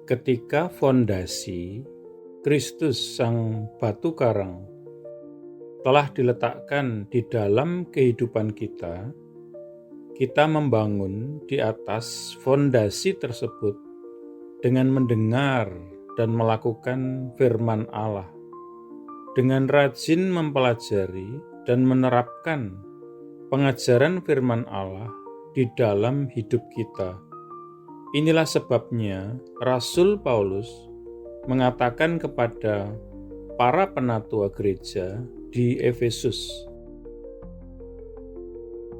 Ketika fondasi Kristus Sang Batu Karang telah diletakkan di dalam kehidupan kita, kita membangun di atas fondasi tersebut dengan mendengar dan melakukan firman Allah, dengan rajin mempelajari dan menerapkan pengajaran firman Allah di dalam hidup kita. Inilah sebabnya Rasul Paulus mengatakan kepada para penatua gereja di Efesus,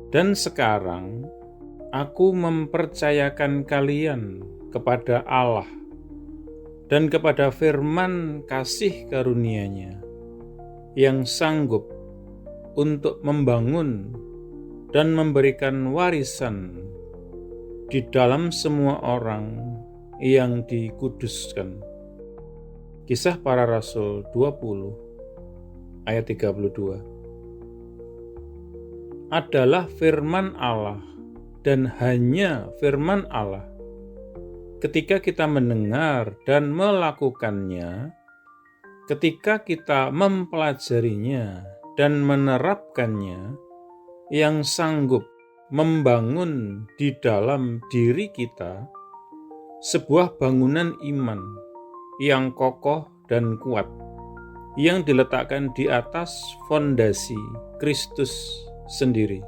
"Dan sekarang aku mempercayakan kalian kepada Allah dan kepada firman kasih karunia-Nya yang sanggup untuk membangun dan memberikan warisan di dalam semua orang yang dikuduskan." Kisah Para Rasul 20 ayat 32. Adalah firman Allah dan hanya firman Allah. Ketika kita mendengar dan melakukannya, ketika kita mempelajarinya dan menerapkannya, yang sanggup membangun di dalam diri kita sebuah bangunan iman yang kokoh dan kuat, yang diletakkan di atas fondasi Kristus sendiri.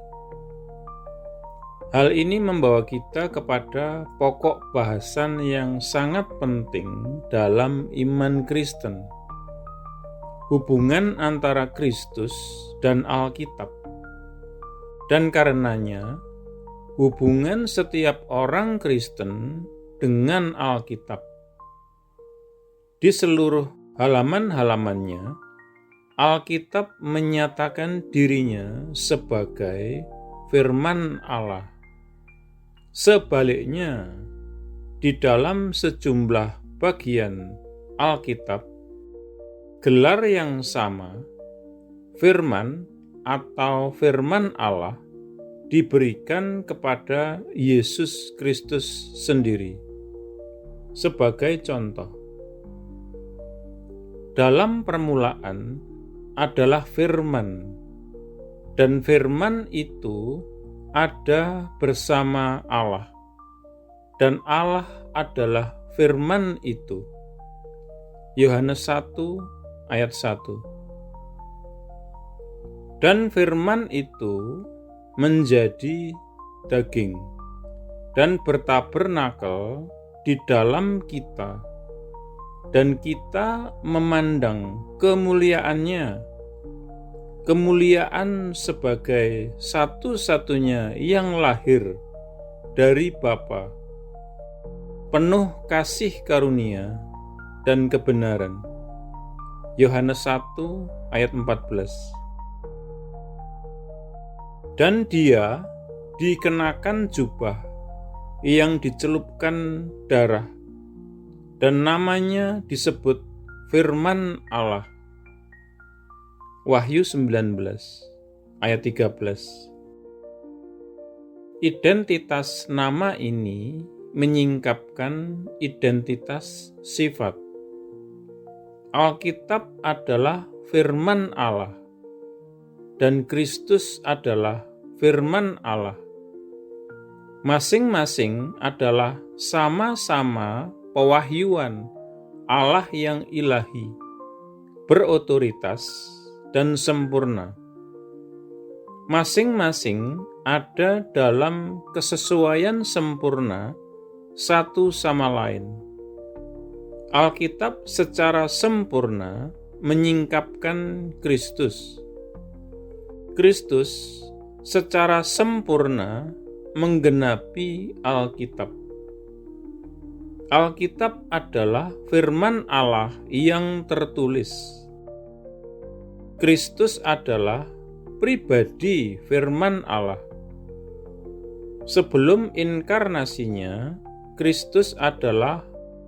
Hal ini membawa kita kepada pokok bahasan yang sangat penting dalam iman Kristen, hubungan antara Kristus dan Alkitab. Dan karenanya, hubungan setiap orang Kristen dengan Alkitab. Di seluruh halaman-halamannya, Alkitab menyatakan dirinya sebagai firman Allah. Sebaliknya, di dalam sejumlah bagian Alkitab, gelar yang sama, firman atau firman Allah, diberikan kepada Yesus Kristus sendiri. Sebagai contoh, dalam permulaan adalah firman, dan firman itu ada bersama Allah, dan Allah adalah firman itu. Yohanes 1 ayat 1. Dan firman itu menjadi daging dan bertabernakel di dalam kita, dan kita memandang kemuliaannya, kemuliaan sebagai satu-satunya yang lahir dari Bapa, penuh kasih karunia dan kebenaran. Yohanes 1 ayat 14. Dan Dia dikenakan jubah yang dicelupkan darah, dan namanya disebut firman Allah. Wahyu 19 ayat 13. Identitas nama ini menyingkapkan identitas sifat. Alkitab adalah firman Allah, dan Kristus adalah firman Allah. Masing-masing adalah sama-sama pewahyuan Allah yang ilahi, berotoritas dan sempurna. Masing-masing ada dalam kesesuaian sempurna satu sama lain. Alkitab secara sempurna menyingkapkan Kristus. Kristus secara sempurna menggenapi Alkitab. Alkitab adalah firman Allah yang tertulis. Kristus adalah pribadi firman Allah. Sebelum inkarnasinya, Kristus adalah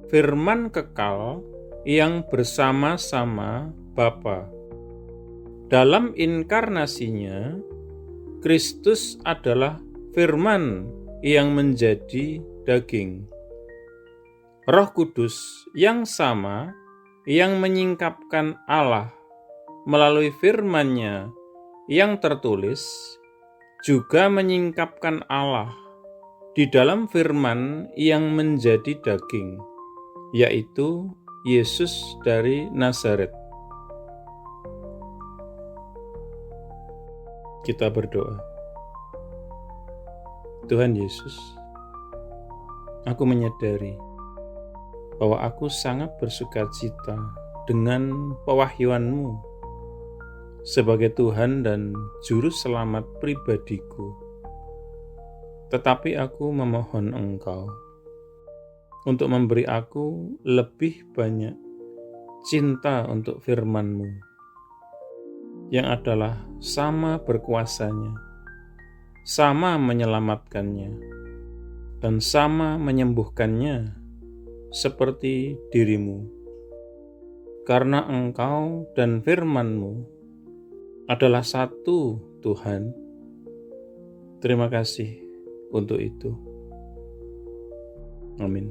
firman kekal yang bersama-sama Bapa. Dalam inkarnasinya, Kristus adalah firman yang menjadi daging. Roh Kudus yang sama yang menyingkapkan Allah melalui firman-Nya yang tertulis juga menyingkapkan Allah di dalam firman yang menjadi daging, yaitu Yesus dari Nazaret. Kita berdoa. Tuhan Yesus, aku menyadari bahwa aku sangat bersukacita dengan pewahyuan-Mu sebagai Tuhan dan Juru Selamat pribadiku. Tetapi aku memohon Engkau untuk memberi aku lebih banyak cinta untuk firman-Mu yang adalah sama berkuasanya, sama menyelamatkannya, dan sama menyembuhkannya seperti diri-Mu. Karena Engkau dan firman-Mu adalah satu, Tuhan. Terima kasih untuk itu. Amin.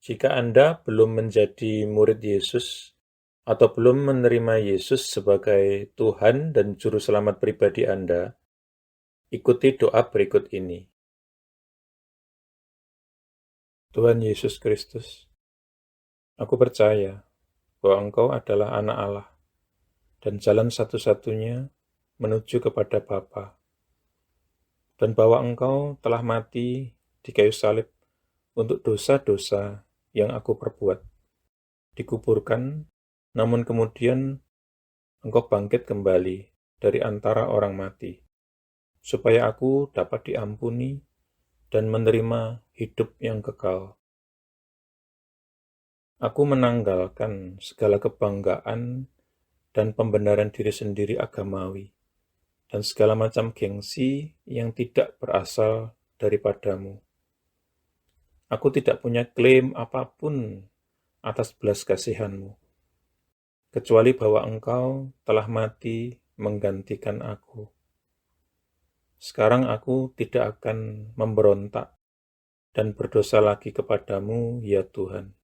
Jika Anda belum menjadi murid Yesus atau belum menerima Yesus sebagai Tuhan dan Juru Selamat pribadi Anda, ikuti doa berikut ini. Tuhan Yesus Kristus, aku percaya bahwa Engkau adalah anak Allah dan jalan satu-satunya menuju kepada Bapa, dan bahwa Engkau telah mati di kayu salib untuk dosa-dosa yang aku perbuat, dikuburkan, namun kemudian Engkau bangkit kembali dari antara orang mati, supaya aku dapat diampuni dan menerima hidup yang kekal. Aku menanggalkan segala kebanggaan dan pembenaran diri sendiri agamawi, dan segala macam gengsi yang tidak berasal daripadamu. Aku tidak punya klaim apapun atas belas kasihan-Mu, kecuali bahwa Engkau telah mati menggantikan aku. Sekarang aku tidak akan memberontak dan berdosa lagi kepadamu, ya Tuhan.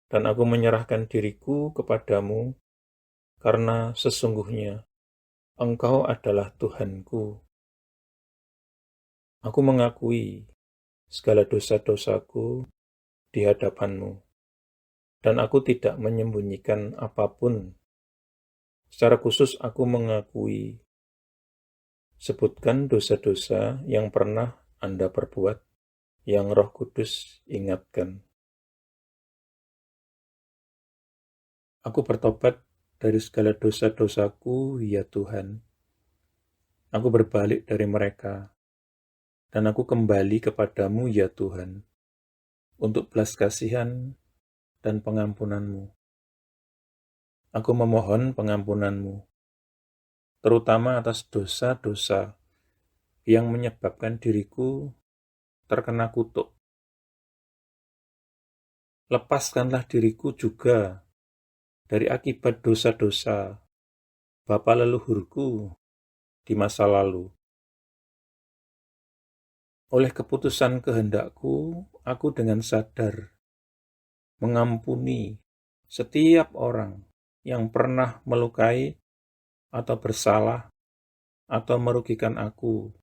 Dan aku menyerahkan diriku kepadamu, karena sesungguhnya Engkau adalah Tuhanku. Aku mengakui segala dosa-dosaku di hadapan-Mu, dan aku tidak menyembunyikan apapun. Secara khusus aku mengakui, sebutkan dosa-dosa yang pernah Anda perbuat, yang Roh Kudus ingatkan. Aku bertobat dari segala dosa-dosaku, ya Tuhan. Aku berbalik dari mereka, dan aku kembali kepadamu, ya Tuhan, untuk belas kasihan dan pengampunan-Mu. Aku memohon pengampunan-Mu, terutama atas dosa-dosa yang menyebabkan diriku terkena kutuk. Lepaskanlah diriku juga dari akibat dosa-dosa bapa leluhurku di masa lalu. Oleh keputusan kehendakku, aku dengan sadar mengampuni setiap orang yang pernah melukai atau bersalah atau merugikan aku,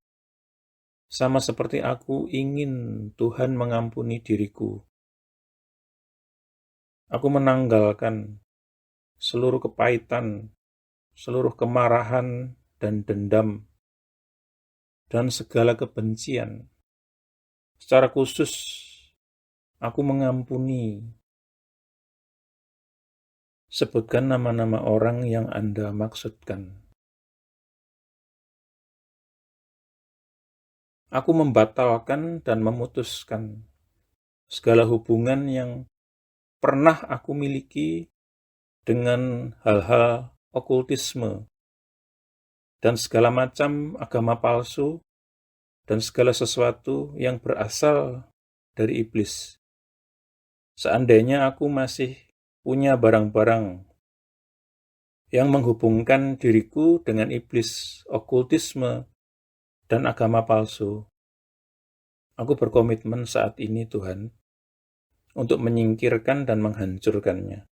sama seperti aku ingin Tuhan mengampuni diriku. Aku menanggalkan seluruh kepahitan, seluruh kemarahan dan dendam, dan segala kebencian. Secara khusus, aku mengampuni. Sebutkan nama-nama orang yang Anda maksudkan. Aku membatalkan dan memutuskan segala hubungan yang pernah aku miliki dengan hal-hal okultisme dan segala macam agama palsu dan segala sesuatu yang berasal dari iblis. Seandainya aku masih punya barang-barang yang menghubungkan diriku dengan iblis, okultisme, dan agama palsu, aku berkomitmen saat ini, Tuhan, untuk menyingkirkan dan menghancurkannya.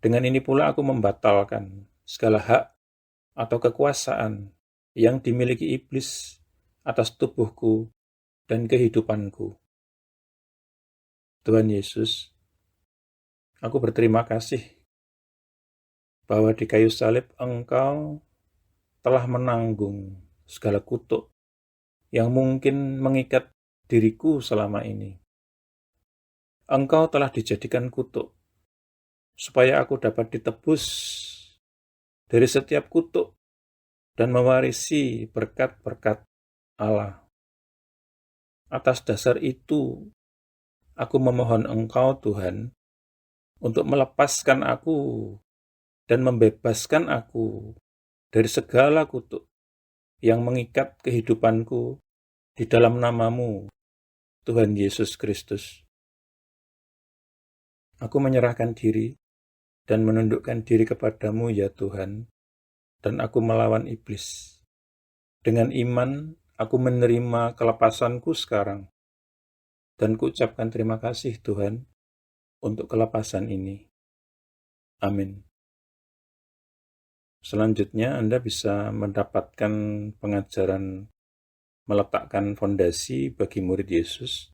Dengan ini pula aku membatalkan segala hak atau kekuasaan yang dimiliki iblis atas tubuhku dan kehidupanku. Tuhan Yesus, aku berterima kasih bahwa di kayu salib Engkau telah menanggung segala kutuk yang mungkin mengikat diriku selama ini. Engkau telah dijadikan kutuk, supaya aku dapat ditebus dari setiap kutuk dan mewarisi berkat-berkat Allah. Atas dasar itu, aku memohon Engkau, Tuhan, untuk melepaskan aku dan membebaskan aku dari segala kutuk yang mengikat kehidupanku di dalam nama-Mu, Tuhan Yesus Kristus. Aku menyerahkan diri dan menundukkan diri kepadamu, ya Tuhan, dan aku melawan iblis. Dengan iman, aku menerima kelepasanku sekarang, dan kuucapkan terima kasih, Tuhan, untuk kelepasan ini. Amin. Selanjutnya, Anda bisa mendapatkan pengajaran meletakkan fondasi bagi murid Yesus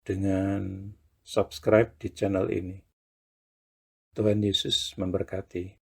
dengan subscribe di channel ini. Tuhan Yesus memberkati.